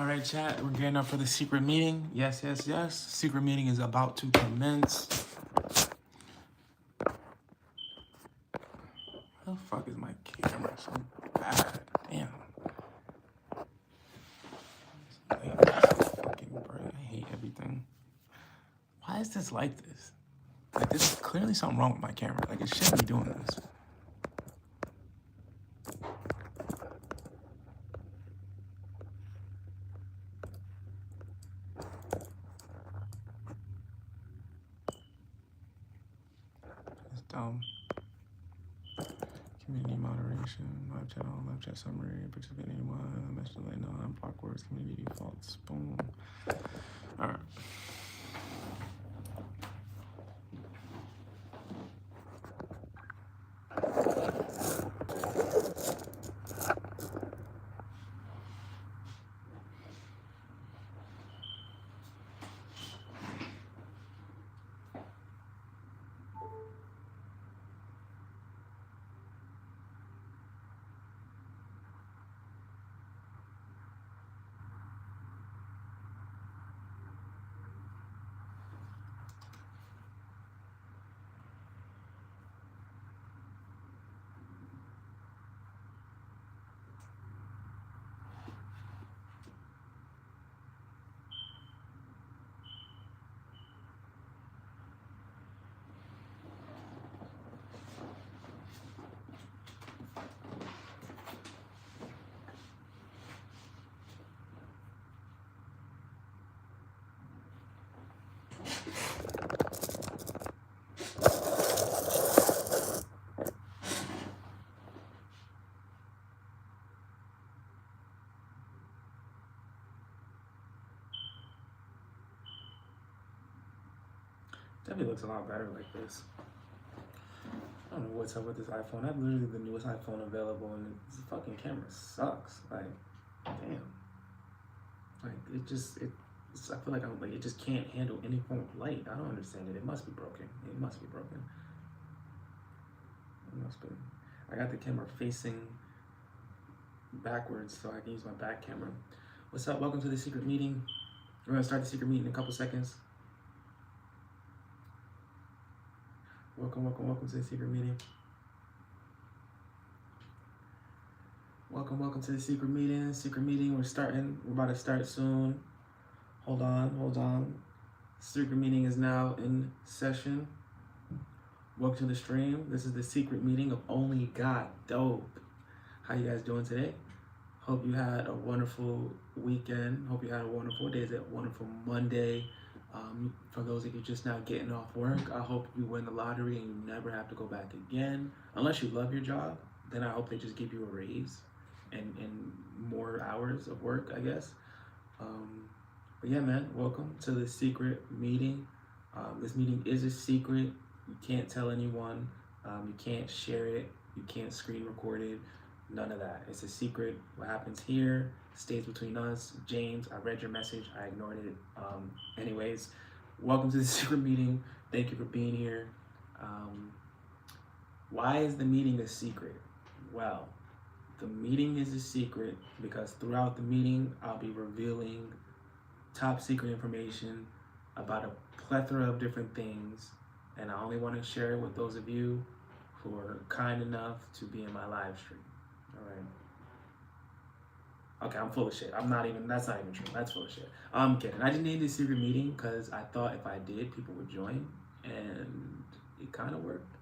All right, chat, we're getting up for the secret meeting. Yes, yes, yes. Secret meeting is about to commence. How the fuck is my camera so bad? Damn. Fucking bright. I hate everything. Why is this like this? Like, this is clearly something wrong with my camera. Like, it shouldn't be doing this. It's dumb. Community moderation, live channel, live chat summary, participate anyone, message delay, no, block words, community defaults, boom. All right. Definitely looks a lot better like this. I don't know what's up with this iPhone. I have literally the newest iPhone available, and this fucking camera sucks. Like, damn. Like, I feel like it just can't handle any form of light. I don't understand it. It must be broken. It must be broken. It must be. I got the camera facing backwards so I can use my back camera. What's up? Welcome to the secret meeting. We're gonna start the secret meeting in a couple seconds. Welcome to the secret meeting. Welcome to the secret meeting. Secret meeting, we're starting. We're about to start soon. Hold on. Secret meeting is now in session. Welcome to the stream. This is the secret meeting of OnlyGotDope. How you guys doing today? Hope you had a wonderful weekend. Hope you had a wonderful day. It's a wonderful Monday. For those of you just now getting off work, I hope you win the lottery and you never have to go back again. Unless you love your job, then I hope they just give you a raise and more hours of work, I guess. But yeah, man, welcome to the secret meeting. This meeting is a secret. You can't tell anyone. You can't share it. You can't screen record it. None of that. It's a secret. What happens here stays between us. James, I read your message. I ignored it. Anyways, welcome to the secret meeting. Thank you for being here. Why is the meeting a secret? Well, the meeting is a secret because throughout the meeting, I'll be revealing top secret information about a plethora of different things. And I only want to share it with those of you who are kind enough to be in my live stream. All right. Okay, I'm full of shit. That's not even true. That's full of shit. I'm kidding. I just named this secret meeting because I thought if I did, people would join, and it kind of worked.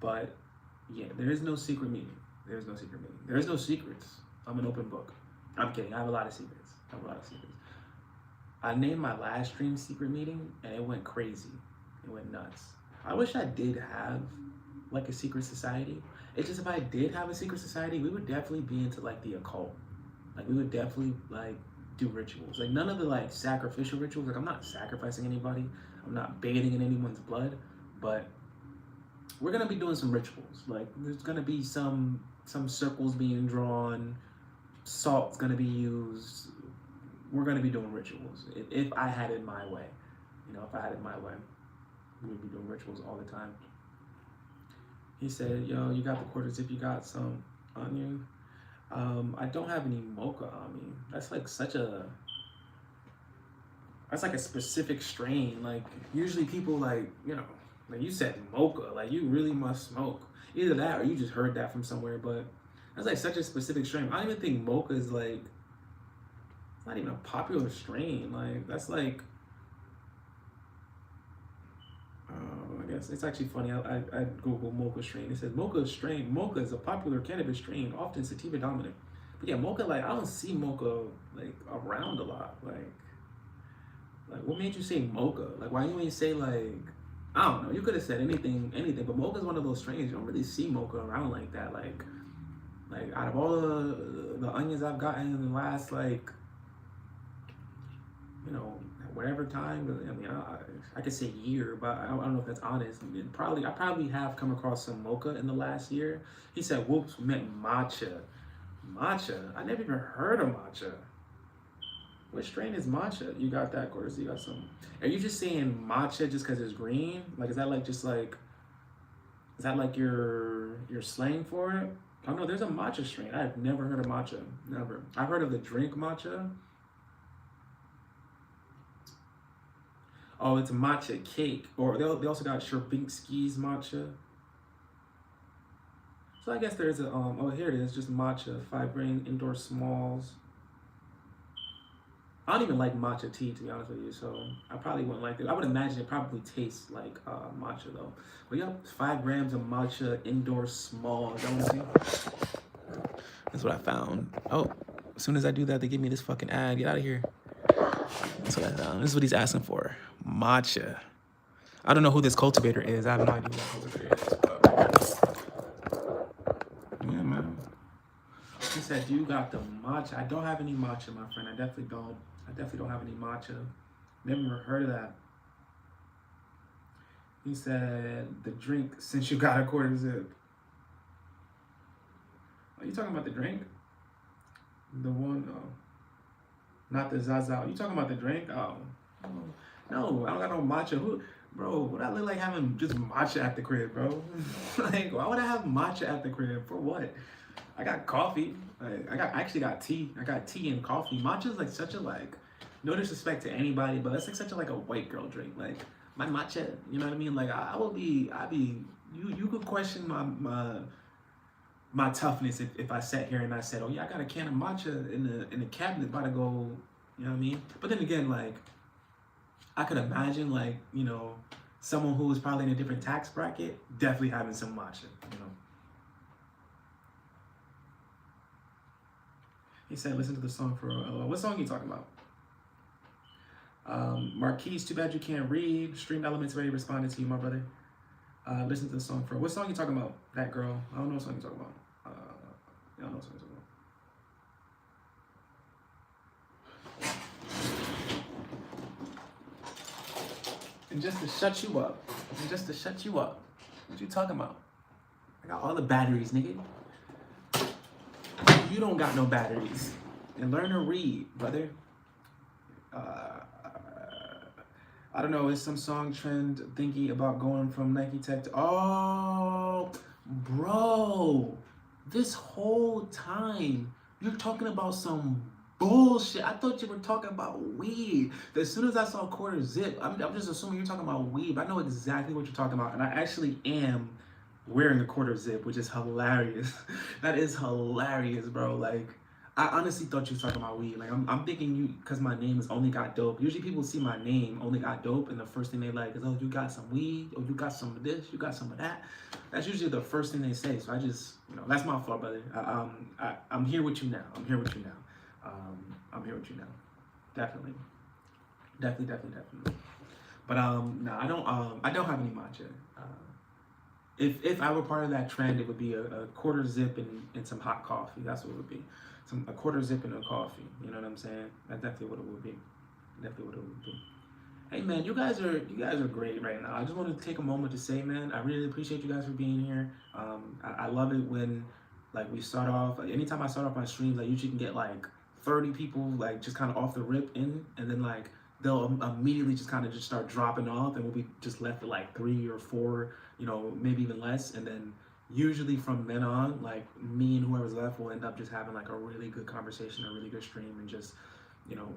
But yeah, there is no secret meeting. There's no secret meeting. There's no secrets. I'm an open book. I'm kidding. I have a lot of secrets. I named my last stream secret meeting, and it went crazy. It went nuts. I wish I did have like a secret society. It's just if I did have a secret society, we would definitely be into like the occult. Like we would definitely like do rituals. Like none of the like sacrificial rituals. Like I'm not sacrificing anybody. I'm not bathing in anyone's blood. But we're gonna be doing some rituals. Like there's gonna be some circles being drawn. Salt's gonna be used. We're gonna be doing rituals. If I had it my way, if I had it my way, we would be doing rituals all the time. He said, yo, you got the quarters if you got some on you. I don't have any mocha on me. That's like such a That's like a specific strain. Like usually people like, you know, like you said mocha, like you really must smoke. Either that or you just heard that from somewhere, but that's like such a specific strain. I don't even think mocha is like, it's not even a popular strain. Like that's like, I guess it's actually funny. I Google mocha strain. It says mocha strain. Mocha is a popular cannabis strain, often sativa dominant. But yeah, mocha, like I don't see mocha like around a lot. Like what made you say mocha? Like why you ain't say like, I don't know. You could have said anything, but mocha is one of those strains you don't really see mocha around like that. Like out of all the onions I've gotten in the last like, you know, whatever time. I mean, I could say year, but I don't know if that's honest. I mean, I probably have come across some mocha in the last year. He said, "Whoops, meant matcha." Matcha. I never even heard of matcha. What strain is matcha? You got that, Cordes? You got some. Are you just saying matcha just because it's green? Like, is that like just like? Is that like your slang for it? Oh no, there's a matcha strain. I've never heard of matcha. Never. I've heard of the drink matcha. Oh, it's matcha cake. Or they also got Sherbinsky's matcha. So I guess there's a, oh, here it is, just matcha, 5-grain indoor smalls. I don't even like matcha tea, to be honest with you, so I probably wouldn't like it. I would imagine it probably tastes like matcha, though. But yep, 5 grams of matcha indoor small. Is that what I'm saying? That's what I found. Oh, as soon as I do that, they give me this fucking ad. Get out of here. That's what I found. This is what he's asking for. Matcha. I don't know who this cultivator is. I have no idea who that cultivator is. But yeah, man. He said, "You got the matcha." I don't have any matcha, my friend. I definitely don't. I definitely don't have any matcha. Never heard of that. He said, "The drink since you got a quarter zip." Are you talking about the drink? The one, not the Zaza. You talking about the drink? Oh, no, I don't got no matcha. Who, bro? Would I look like having just matcha at the crib, bro? Like, why would I have matcha at the crib? For what? I got coffee. I actually got tea. I got tea and coffee. Matcha is like such a like, no disrespect to anybody, but that's like such a like a white girl drink. Like my matcha, you know what I mean? Like I'd be. You could question my toughness if I sat here and I said, "Oh yeah, I got a can of matcha in the cabinet about to go," you know what I mean? But then again, like I could imagine like, you know, someone who was probably in a different tax bracket definitely having some matcha, you know. He said, "Listen to the song for what song are you talking about?" Marquise, too bad you can't read. Stream Elements already responded to you, my brother. Listen to the song for what song you talking about? That girl. I don't know what song you talking about. I don't know what song you talking about. And just to shut you up. What you talking about? I got all the batteries, nigga. You don't got no batteries. And learn to read, brother. I don't know, it's some song trend thinking about going from Nike Tech to, oh, bro, this whole time you're talking about some bullshit. I thought you were talking about weed. As soon as I saw quarter zip, I'm just assuming you're talking about weed, but I know exactly what you're talking about. And I actually am wearing a quarter zip, which is hilarious. That is hilarious, bro. Like, I honestly thought you were talking about weed. Like, I'm thinking you, because my name is OnlyGotDope. Usually people see my name, OnlyGotDope, and the first thing they like is, "Oh, you got some weed? Oh, you got some of this? You got some of that?" That's usually the first thing they say. So I just, you know, that's my fault, brother. I'm here with you now. I'm here with you now. Definitely. But no, I don't have any matcha. If I were part of that trend, it would be a quarter zip and some hot coffee. That's what it would be. A quarter zip and a coffee. You know what I'm saying? That's definitely what it would be. Hey man, you guys are great right now. I just wanted to take a moment to say, man, I really appreciate you guys for being here. I love it when like we start off. Like, anytime I start off my streams, I usually can get like 30 people like just kind of off the rip in, and then like they'll immediately just kind of just start dropping off, and we'll be just left with like 3 or 4, you know, maybe even less, and then usually from then on, like me and whoever's left will end up just having like a really good conversation, a really good stream, and just,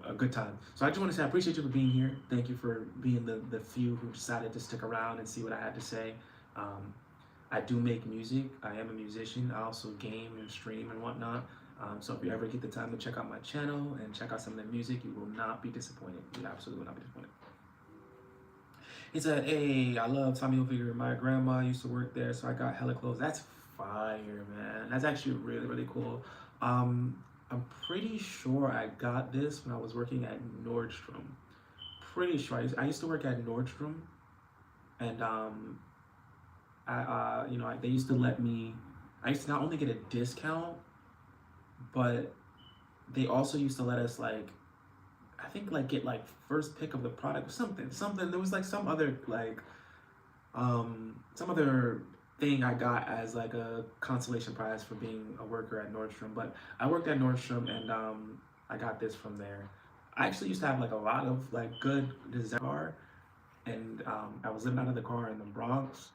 a good time. So I just want to say I appreciate you for being here. Thank you for being the few who decided to stick around and see what I had to say. I do make music. I am a musician. I also game and stream and whatnot. So if you ever get the time to check out my channel and check out some of the music, you will not be disappointed. You absolutely will not be disappointed. He said, hey, I love Tommy Hilfiger. My grandma used to work there, so I got hella clothes. That's fire, man. That's actually really, really cool. I'm pretty sure I got this when I was working at Nordstrom. Pretty sure. I used to work at Nordstrom, and they used to let me. I used to not only get a discount, but they also used to let us I think get first pick of the product or something. There was some other some other thing I got as a consolation prize for being a worker at Nordstrom. But I worked at Nordstrom, and I got this from there. I actually used to have a lot of good design, and I was living out of the car in the Bronx.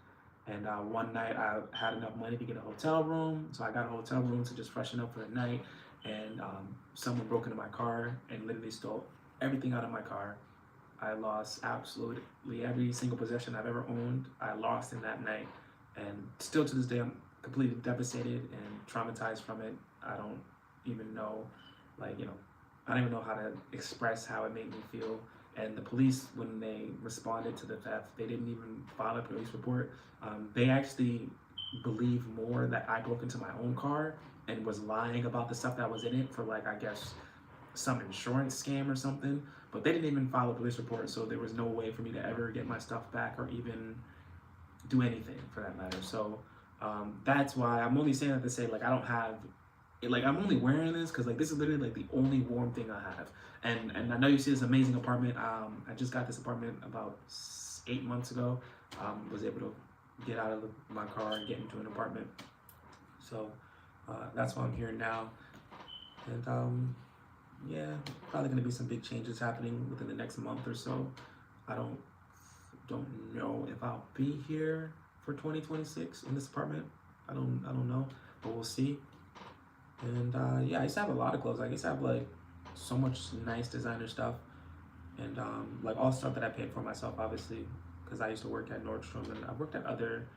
And one night I had enough money to get a hotel room, so I got a hotel room to just freshen up for the night. And someone broke into my car and literally stole everything out of my car. I lost absolutely every single possession I've ever owned. I lost in that night, and still to this day I'm completely devastated and traumatized from it. I don't even know, I don't even know how to express how it made me feel. And the police, when they responded to the theft, they didn't even file a police report. They actually believe more that I broke into my own car and was lying about the stuff that was in it for I guess some insurance scam or something. But they didn't even file a police report, so there was no way for me to ever get my stuff back or even do anything for that matter. So that's why I'm only saying that to say I don't have I'm only wearing this because this is literally the only warm thing I have. And I know you see this amazing apartment. I just got this apartment about 8 months ago. Was able to get out of my car and get into an apartment. So that's why I'm here now. And yeah, probably gonna be some big changes happening within the next month or so. I don't know if I'll be here for 2026 in this apartment. I don't know, but we'll see. And yeah, I used to have a lot of clothes. I used to have so much nice designer stuff, and all stuff that I paid for myself, obviously, because I used to work at Nordstrom, and I worked at other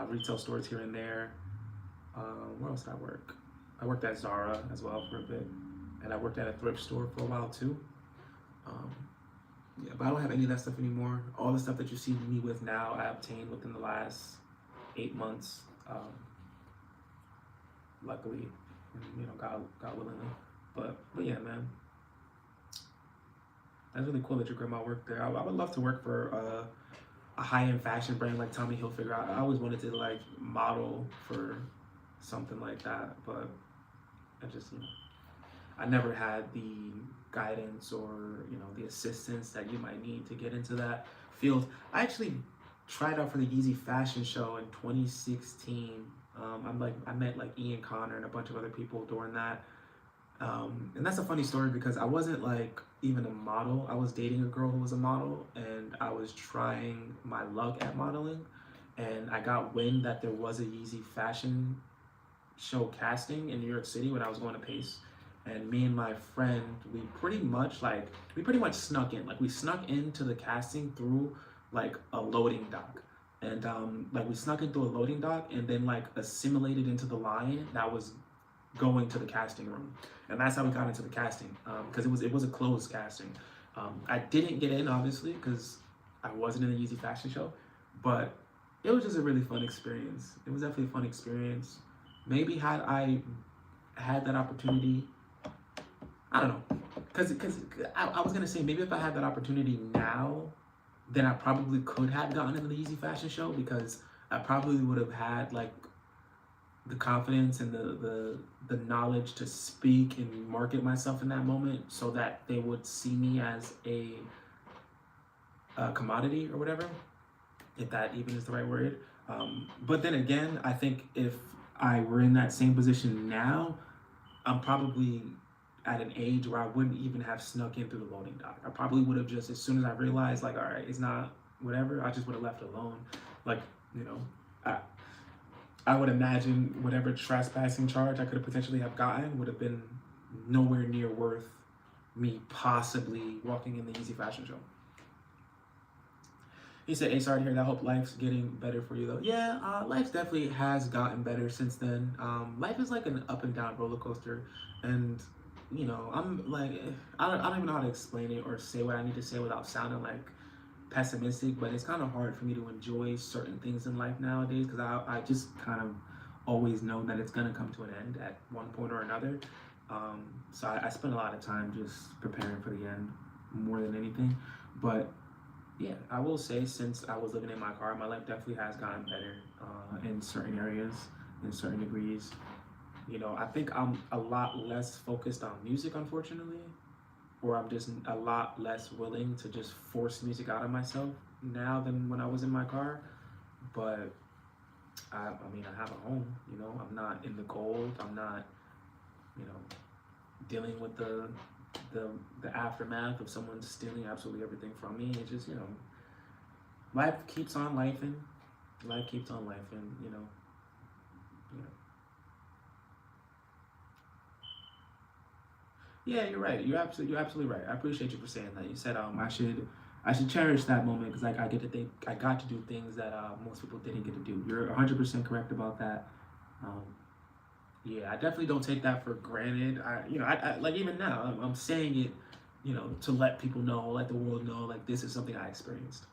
retail stores here and there. Where else did I work? I worked at Zara as well for a bit, and I worked at a thrift store for a while too. Yeah, but I don't have any of that stuff anymore. All the stuff that you see me with now, I obtained within the last 8 months. Luckily, God willingly. But yeah, man, that's really cool that your grandma worked there. I would love to work for a high-end fashion brand like Tommy Hilfiger. I always wanted to model for something like that, but I just I never had the guidance or the assistance that you might need to get into that field. I actually tried out for the Yeezy fashion show in 2016. I met Ian Connor and a bunch of other people during that. And that's a funny story because I wasn't even a model. I was dating a girl who was a model, and I was trying my luck at modeling, and I got wind that there was a Yeezy fashion show casting in New York City when I was going to Pace. And me and my friend, we pretty much snuck in. We snuck into the casting through a loading dock. And we snuck into a loading dock and then assimilated into the line that was going to the casting room. And that's how we got into the casting, because it was a closed casting. I didn't get in, obviously, because I wasn't in the Yeezy fashion show, but it was just a really fun experience. It was definitely a fun experience. Maybe had I had that opportunity, I don't know, because I was gonna say maybe if I had that opportunity now, then I probably could have gotten into the Yeezy fashion show, because I probably would have had the confidence and the knowledge to speak and market myself in that moment, so that they would see me as a commodity or whatever, if that even is the right word. But then again, I think if I were in that same position now, I'm probably at an age where I wouldn't even have snuck in through the loading dock. I probably would have just, as soon as I realized all right, it's not whatever, I just would have left it alone. I would imagine whatever trespassing charge I could have potentially have gotten would have been nowhere near worth me possibly walking in the Easy Fashion Show. He said, "Hey, sorry to hear that. I hope life's getting better for you, though." Yeah, life definitely has gotten better since then. Life is like an up and down roller coaster, and I'm like, I don't even know how to explain it or say what I need to say without sounding like pessimistic. But it's kind of hard for me to enjoy certain things in life nowadays because I just kind of always know that it's gonna come to an end at one point or another. So I spend a lot of time just preparing for the end more than anything, but yeah, I will say since I was living in my car, my life definitely has gotten better in certain areas, in certain degrees. I think I'm a lot less focused on music, unfortunately, or I'm just a lot less willing to just force music out of myself now than when I was in my car. But I mean, I have a home. I'm not in the cold. I'm not, you know, dealing with the the aftermath of someone stealing absolutely everything from me. It's just life keeps on lifing. Life keeps on lifing. You know. Yeah, you're right. You're absolutely right. I appreciate you for saying that. You said I should cherish that moment because like I got to do things that most people didn't get to do. You're 100% correct about that. Um, yeah, I definitely don't take that for granted. I like even now I'm saying it, to let people know, let the world know, like this is something I experienced.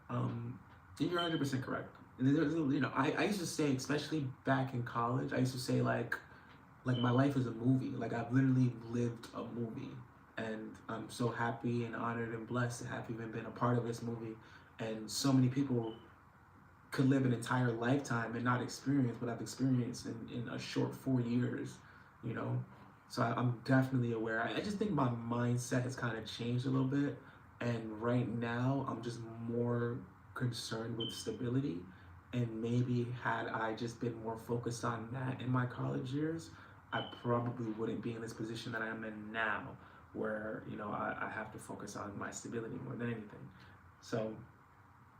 And you're 100% correct. And I used to say, especially back in college, I used to say like my life is a movie. Like I've literally lived a movie, and I'm so happy and honored and blessed to have even been a part of this movie. And so many people could live an entire lifetime and not experience what I've experienced in a short 4 years, you know? So I'm definitely aware. I just think my mindset has kind of changed a little bit. And right now, I'm just more concerned with stability. And maybe had I just been more focused on that in my college years, I probably wouldn't be in this position that I am in now, where, I have to focus on my stability more than anything. So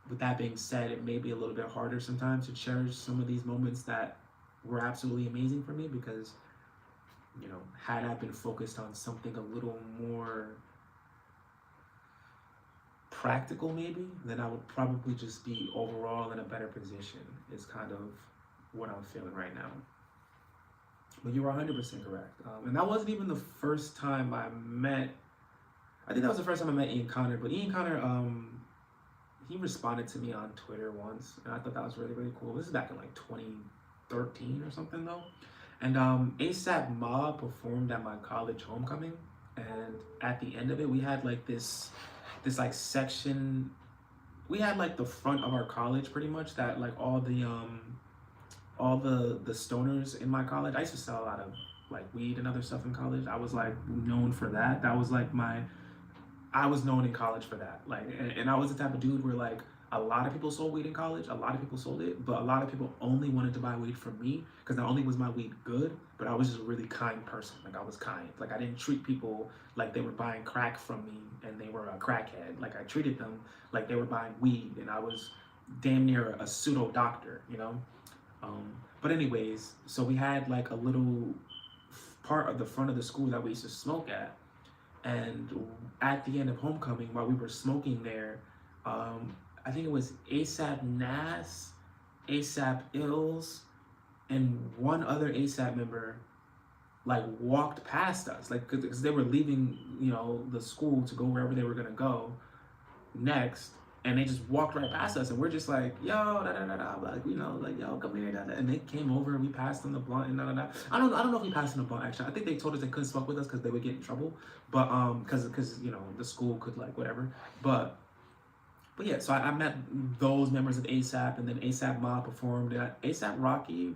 with that being said, it may be a little bit harder sometimes to cherish some of these moments that were absolutely amazing for me because, had I been focused on something a little more practical, maybe, then I would probably just be overall in a better position, is kind of what I'm feeling right now. But you were 100% correct. And that wasn't even the first time I think that was the first time I met Ian Connor, but Ian Connor, he responded to me on Twitter once, and I thought that was really, really cool. This is back in like 2013 or something though. And ASAP Mob performed at my college homecoming, and at the end of it, we had like this like section. We had like the front of our college pretty much that like all the stoners in my college. I used to sell a lot of like weed and other stuff in college. I was like known for that. That was like I was known in college for that. Like, and I was the type of dude where like a lot of people sold weed in college. A lot of people sold it, but a lot of people only wanted to buy weed from me because not only was my weed good, but I was just a really kind person. Like I was kind. Like I didn't treat people like they were buying crack from me and they were a crackhead. Like I treated them like they were buying weed, and I was damn near a pseudo doctor. But anyways, so we had like a little part of the front of the school that we used to smoke at, and at the end of homecoming, while we were smoking there, I think it was ASAP Nas, ASAP Ills, and one other ASAP member like walked past us, like because they were leaving, the school to go wherever they were gonna go next, and they just walked right past us, and we're just like, yo, da da da da, like like yo, come here, da, da. And they came over, and we passed them the blunt, and da da da. I don't know if we passed them the blunt actually. I think they told us they couldn't smoke with us because they would get in trouble, but because the school could like whatever, but yeah. So I met those members of ASAP, and then ASAP Mob performed at ASAP Rocky.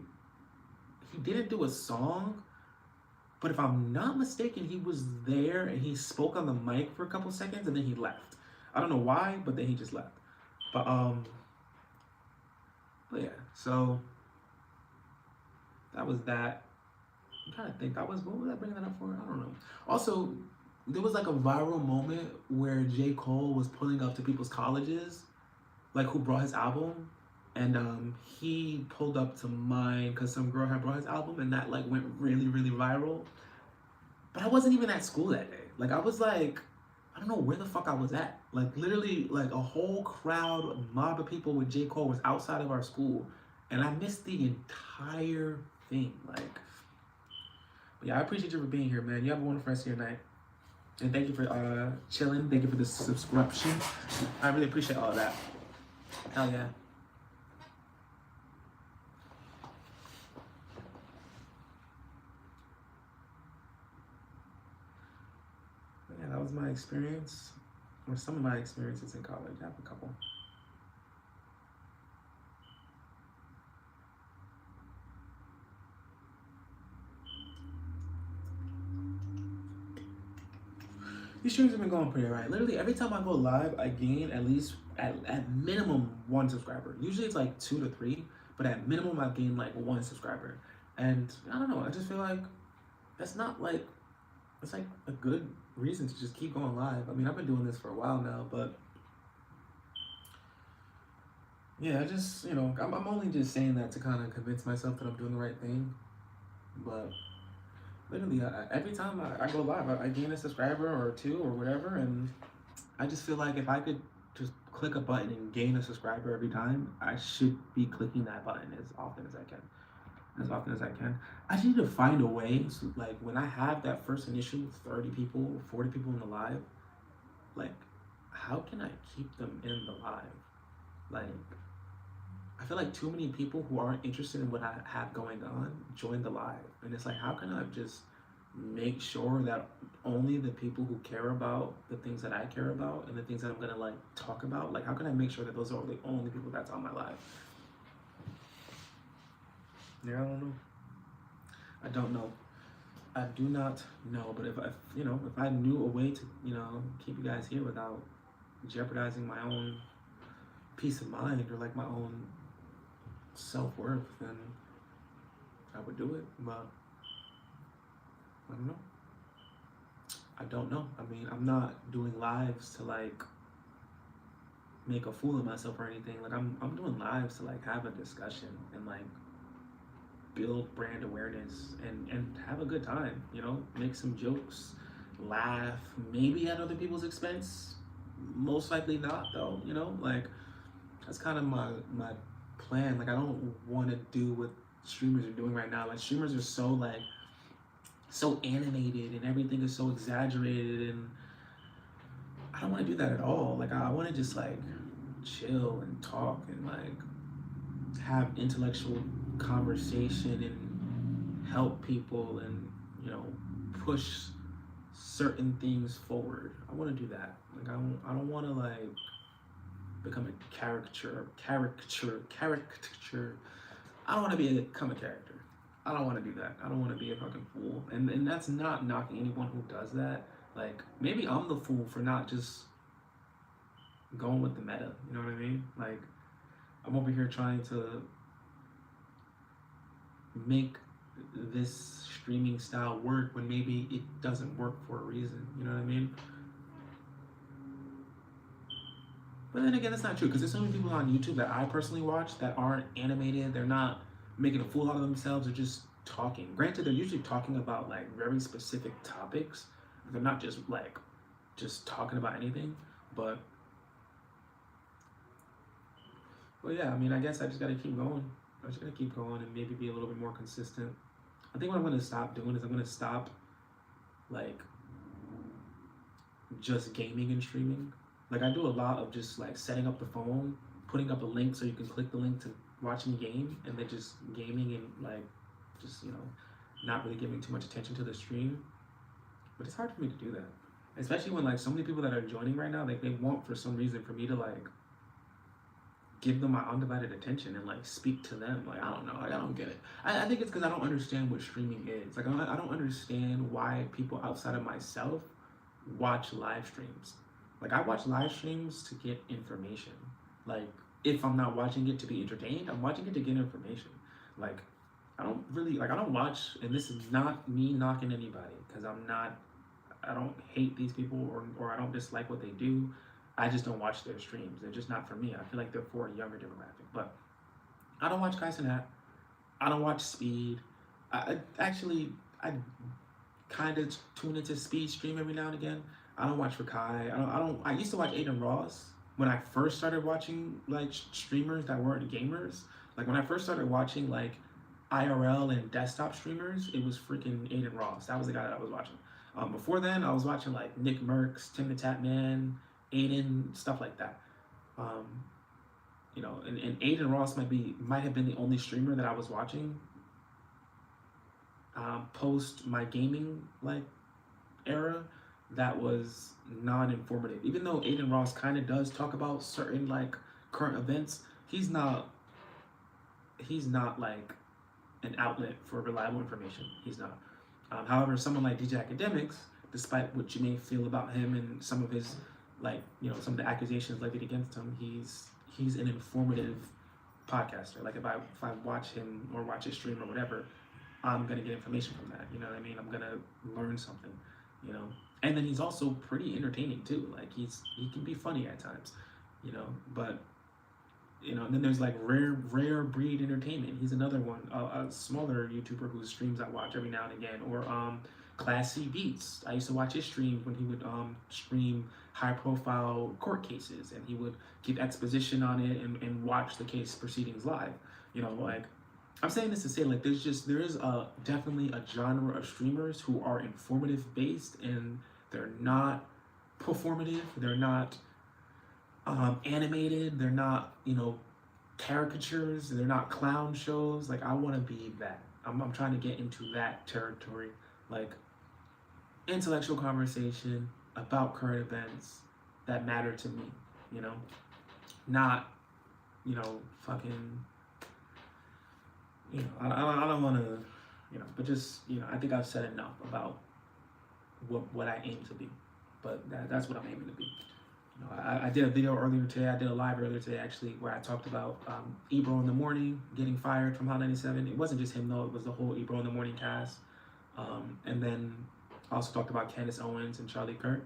He didn't do a song, but if I'm not mistaken, he was there and he spoke on the mic for a couple seconds and then he left. I don't know why, but then he just left. But yeah, so that was that. I'm trying to think. What was I bringing that up for? I don't know. Also, there was like a viral moment where J. Cole was pulling up to people's colleges, like who brought his album, and he pulled up to mine because some girl had brought his album, and that like went really, really viral. But I wasn't even at school that day. Like I was like, I don't know where the fuck I was at. Like literally, like a whole crowd, a mob of people with J. Cole was outside of our school, and I missed the entire thing. Like, but yeah, I appreciate you for being here, man. You have a wonderful rest of your night, and thank you for chilling. Thank you for the subscription. I really appreciate all of that. Hell yeah. But yeah, that was my experience, or some of my experiences in college. I have a couple. These streams have been going pretty right. Literally every time I go live, I gain at least at minimum one subscriber. Usually it's like 2 to 3, but at minimum I gain like one subscriber. And I don't know, I just feel like that's not like it's like a good reason to just keep going live. I mean, I've been doing this for a while now, but yeah, I just I'm only just saying that to kind of convince myself that I'm doing the right thing. But literally, every time I go live, I gain a subscriber or two or whatever, and I just feel like if I could just click a button and gain a subscriber every time, I should be clicking that button as often as I can. As often as I can. I just need to find a way, so like when I have that first initial 30 people, 40 people in the live, like how can I keep them in the live? Like I feel like too many people who aren't interested in what I have going on join the live. And it's like, how can I just make sure that only the people who care about the things that I care about and the things that I'm gonna like talk about, like how can I make sure that those are the only people that's on my live? Yeah, I don't know. I don't know. I do not know. But if I knew a way to, keep you guys here without jeopardizing my own peace of mind or like my own self-worth, then I would do it. But I don't know. I don't know. I mean, I'm not doing lives to like make a fool of myself or anything. Like I'm doing lives to like have a discussion and like build brand awareness and have a good time, make some jokes, laugh, maybe at other people's expense. Most likely not though, like that's kind of my plan. Like I don't want to do what streamers are doing right now. Like streamers are so animated and everything is so exaggerated, and I don't want to do that at all. Like I want to just like chill and talk and like have intellectual conversation and help people and push certain things forward. I want to do that. Like I don't want to like become a caricature. I don't want to become a character. I don't want to do that. I don't want to be a fucking fool. And that's not knocking anyone who does that. Like maybe I'm the fool for not just going with the meta. You know what I mean? Like I'm over here trying to make this streaming style work when maybe it doesn't work for a reason. You know what I mean? But then again, that's not true because there's so many people on YouTube that I personally watch that aren't animated. They're not making a fool out of themselves. They're just talking. Granted, they're usually talking about like very specific topics. They're not just like just talking about anything. But yeah, I mean, I guess I just gotta keep going. I'm just gonna keep going and maybe be a little bit more consistent. I think what I'm gonna stop doing is I'm gonna stop like just gaming and streaming. Like I do a lot of just like setting up the phone, putting up a link so you can click the link to watch me game, and then just gaming and like just not really giving too much attention to the stream. But it's hard for me to do that, especially when like so many people that are joining right now, like they want for some reason for me to like give them my undivided attention and like speak to them. Like I don't know, like I don't get it. I think it's because I don't understand what streaming is. Like I don't understand why people outside of myself watch live streams. Like I watch live streams to get information. Like if I'm not watching it to be entertained, I'm watching it to get information. Like I don't watch, and this is not me knocking anybody because I don't hate these people or I don't dislike what they do. I just don't watch their streams. They're just not for me. I feel like they're for a younger demographic. But I don't watch Kai Cenat. I don't watch Speed. I kind of tune into speed stream every now and again. I don't watch Rakai. I used to watch Aiden Ross when I first started watching like streamers that weren't gamers. Like when I first started watching like IRL and desktop streamers, it was freaking Aiden Ross. That was the guy that I was watching. Before then, I was watching like Nick Merckx, Tim the Tatman, Aiden, stuff like that. Um, and Aiden Ross might have been the only streamer that I was watching post my gaming like era that was non-informative. Even though Aiden Ross kind of does talk about certain like current events, he's not like an outlet for reliable information. He's not. However, someone like DJ Academics, despite what you may feel about him and some of his like some of the accusations levied against him, he's an informative podcaster. Like if I watch him or watch his stream or whatever, I'm gonna get information from that. You know what I mean? I'm gonna learn something. And then he's also pretty entertaining too. Like he can be funny at times. But and then there's like rare breed entertainment. He's another one, a smaller YouTuber whose streams I watch every now and again. Or Class C Beats. I used to watch his streams when he would stream high profile court cases, and he would give exposition on it and watch the case proceedings live. Like I'm saying this to say like there is definitely a genre of streamers who are informative based, and they're not performative. They're not animated. They're not caricatures. They're not clown shows. Like I want to be that. I'm trying to get into that territory, like intellectual conversation about current events that matter to me. Not fucking. I don't want to, but just I think I've said enough about what I aim to be, but that's what I'm aiming to be. I did a video earlier today. I did a live earlier today, actually, where I talked about Ebro in the Morning getting fired from Hot 97. It wasn't just him, though. It was the whole Ebro in the Morning cast. And then I also talked about Candace Owens and Charlie Kirk.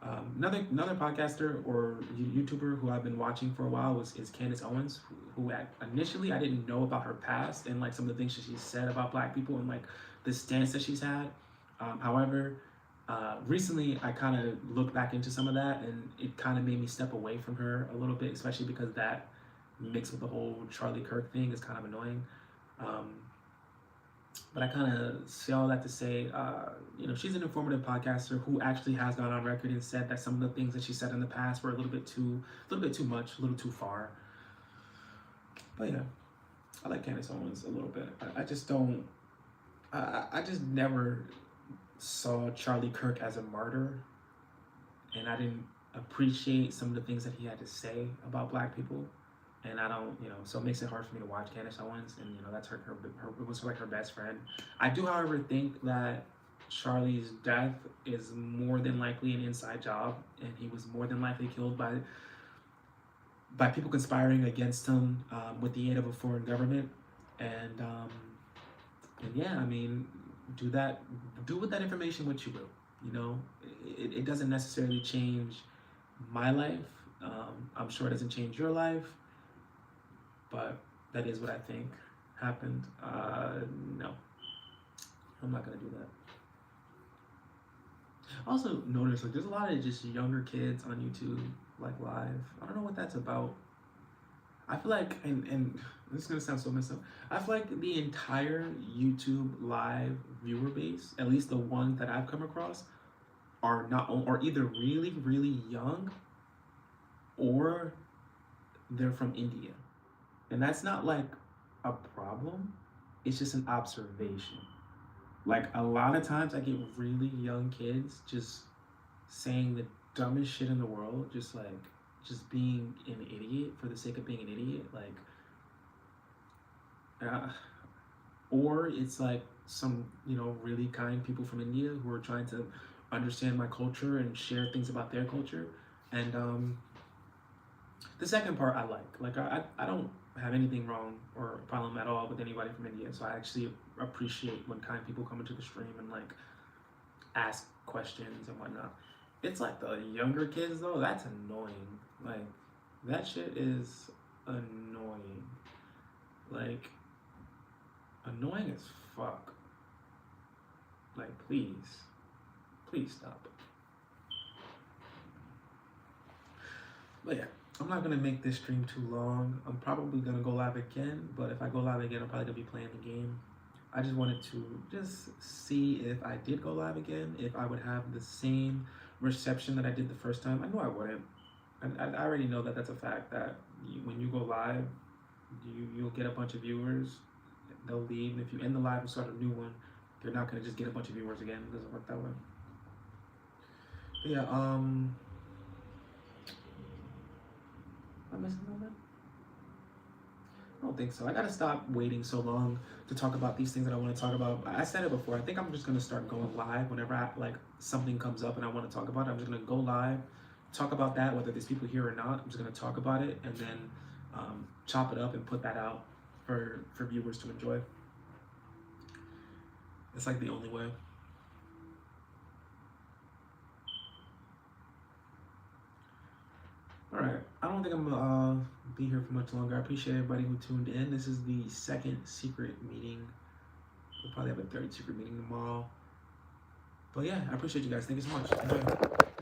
Another podcaster or YouTuber who I've been watching for a while is Candace Owens, who initially I didn't know about her past and like some of the things that she said about Black people and like the stance that she's had. However, recently I kind of looked back into some of that, and it kind of made me step away from her a little bit, especially because that mixed with the whole Charlie Kirk thing is kind of annoying. But I kind of say all that to say, she's an informative podcaster who actually has gone on record and said that some of the things that she said in the past were a little bit too much, a little too far. But yeah, I like Candace Owens a little bit. I just don't. I just never saw Charlie Kirk as a martyr, and I didn't appreciate some of the things that he had to say about Black people. And I don't, so it makes it hard for me to watch Candace Owens, and that's her it was like her best friend. I do, however, think that Charlie's death is more than likely an inside job, and he was more than likely killed by people conspiring against him with the aid of a foreign government. And yeah, I mean, do with that information what you will. It doesn't necessarily change my life. I'm sure it doesn't change your life. But that is what I think happened. No, I'm not gonna do that. I also noticed like there's a lot of just younger kids on YouTube like live. I don't know what that's about. I feel like, and this is gonna sound so messed up. I feel like the entire YouTube live viewer base, at least the ones that I've come across, are either really really young, or they're from India. And that's not like a problem, it's just an observation. Like a lot of times I get really young kids just saying the dumbest shit in the world, just being an idiot for the sake of being an idiot. Like, or it's like some, really kind people from India who are trying to understand my culture and share things about their culture. And the second part I like. Like I don't have anything wrong or problem at all with anybody from India. So I actually appreciate when kind people come into the stream and like ask questions and whatnot. It's like the younger kids though, that's annoying. Like that shit is annoying. Like annoying as fuck. Like, please stop. But yeah, I'm not gonna make this stream too long. I'm probably gonna go live again, but if I go live again, I'm probably gonna be playing the game. I just wanted to just see if I did go live again, if I would have the same reception that I did the first time. I know I wouldn't. I already know that that's a fact, that when you go live, you'll get a bunch of viewers. They'll leave, and if you end the live and start a new one, you're not gonna just get a bunch of viewers again. It doesn't work that way. But yeah, am I missing something? I don't think so. I gotta stop waiting so long to talk about these things that I want to talk about. I said it before. I think I'm just gonna start going live whenever something comes up and I want to talk about it. I'm just gonna go live, talk about that, whether there's people here or not. I'm just gonna talk about it and then chop it up and put that out for viewers to enjoy. It's like the only way. All right, I don't think I'm gonna be here for much longer. I appreciate everybody who tuned in. This is the second secret meeting. We'll probably have a third secret meeting tomorrow. But yeah, I appreciate you guys. Thank you so much. Enjoy.